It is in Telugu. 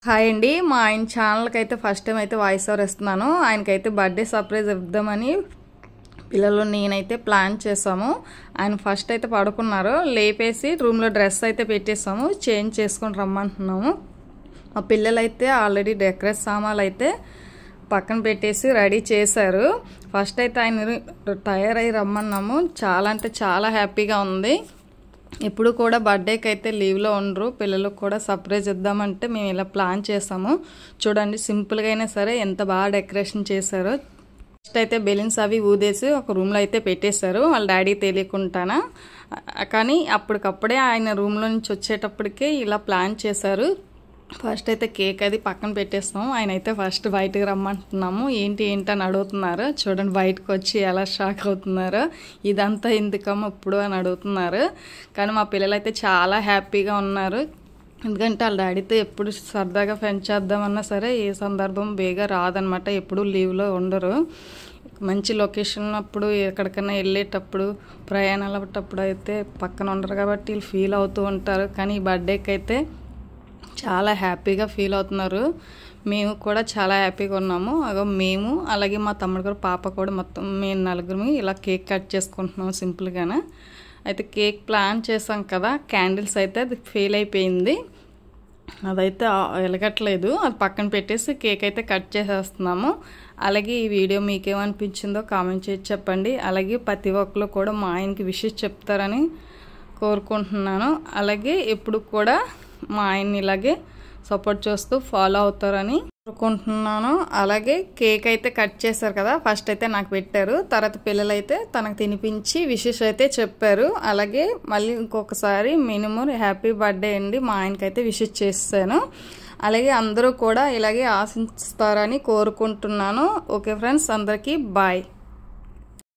హాయ్ అండి, మా ఆయన ఛానల్కి అయితే ఫస్ట్ టైం అయితే వాయిస్ ఓవర్ ఇస్తున్నాను. ఆయనకైతే బర్త్డే సర్ప్రైజ్ ఇద్దామని పిల్లలు నేనైతే ప్లాన్ చేసాము. ఆయన ఫస్ట్ అయితే పడుకున్నారు, లేపేసి రూమ్లో డ్రెస్ అయితే పెట్టేసాము, చేంజ్ చేసుకొని రమ్మంటున్నాము. మా పిల్లలైతే ఆల్రెడీ డెకరేట్ సామాన్లు అయితే పక్కన పెట్టేసి రెడీ చేశారు. ఫస్ట్ అయితే ఆయన తయారై రమ్మన్నాము. చాలా అంటే చాలా హ్యాపీగా ఉంది. ఎప్పుడు కూడా బర్త్డేకి అయితే లీవ్లో ఉండరు, పిల్లలకు కూడా సర్ప్రైజ్ ఇద్దామంటే మేము ఇలా ప్లాన్ చేసాము. చూడండి, సింపుల్గా అయినా సరే ఎంత బాగా డెకరేషన్ చేశారో. ఫస్ట్ అయితే బెలూన్స్ అవి ఊదేసి ఒక రూమ్లో అయితే పెట్టేశారు, వాళ్ళ డాడీ తెలియకుండానా. కానీ అప్పటికప్పుడే ఆయన రూమ్లో నుంచి వచ్చేటప్పటికే ఇలా ప్లాన్ చేశారు. ఫస్ట్ అయితే కేక్ అది పక్కన పెట్టేస్తాము. ఆయన అయితే ఫస్ట్ బయటకు రమ్మంటున్నాము. ఏంటి అని అడుగుతున్నారు. చూడండి, బయటకు వచ్చి ఎలా షాక్ అవుతున్నారు. ఇదంతా ఎందుకమ్మా ఇప్పుడు అని అడుగుతున్నారు. కానీ మా పిల్లలు అయితే చాలా హ్యాపీగా ఉన్నారు. ఎందుకంటే వాళ్ళ డాడీతో ఎప్పుడు సరదాగా ఫ్రెండ్ చేద్దామన్నా సరే ఏ సందర్భం బేగా రాదనమాట. ఎప్పుడు లీవ్లో ఉండరు. మంచి లొకేషన్ అప్పుడు ఎక్కడికైనా వెళ్ళేటప్పుడు ప్రయాణాలప్పుడు అయితే పక్కన ఉండరు కాబట్టి వీళ్ళు ఫీల్ అవుతూ ఉంటారు. కానీ ఈ బర్త్డేకి అయితే చాలా హ్యాపీగా ఫీల్ అవుతున్నారు. మేము కూడా చాలా హ్యాపీగా ఉన్నాము. మేము అలాగే మా తమ్ముడు గారు పాప కూడా మొత్తం మేము నలుగురు ఇలా కేక్ కట్ చేసుకుంటున్నాము సింపుల్గానే. అయితే కేక్ ప్లాన్ చేసాం కదా, క్యాండిల్స్ అయితే అది ఫెయిల్ అయిపోయింది, అదైతే వెలగట్లేదు. అది పక్కన పెట్టేసి కేక్ అయితే కట్ చేసేస్తున్నాము. అలాగే ఈ వీడియో మీకేమనిపించిందో కామెంట్ చేసి చెప్పండి. అలాగే ప్రతి ఒక్కరు కూడా మా ఆయనకి విషెస్ చెప్తారని కోరుకుంటున్నాను. అలాగే ఎప్పుడు కూడా మా ఆయన్ని ఇలాగే సపోర్ట్ చేస్తూ ఫాలో అవుతారని కోరుకుంటున్నాను. అలాగే కేక్ అయితే కట్ చేశారు కదా, ఫస్ట్ అయితే నాకు పెట్టారు, తర్వాత పిల్లలైతే తనకు తినిపించి విషెస్ అయితే చెప్పారు. అలాగే మళ్ళీ ఇంకొకసారి మినిమం హ్యాపీ బర్త్డే అండి మా ఆయనకైతే విషెస్ చేశాను. అలాగే అందరూ కూడా ఇలాగే ఆశిస్తారని కోరుకుంటున్నాను. ఓకే ఫ్రెండ్స్, అందరికీ బాయ్.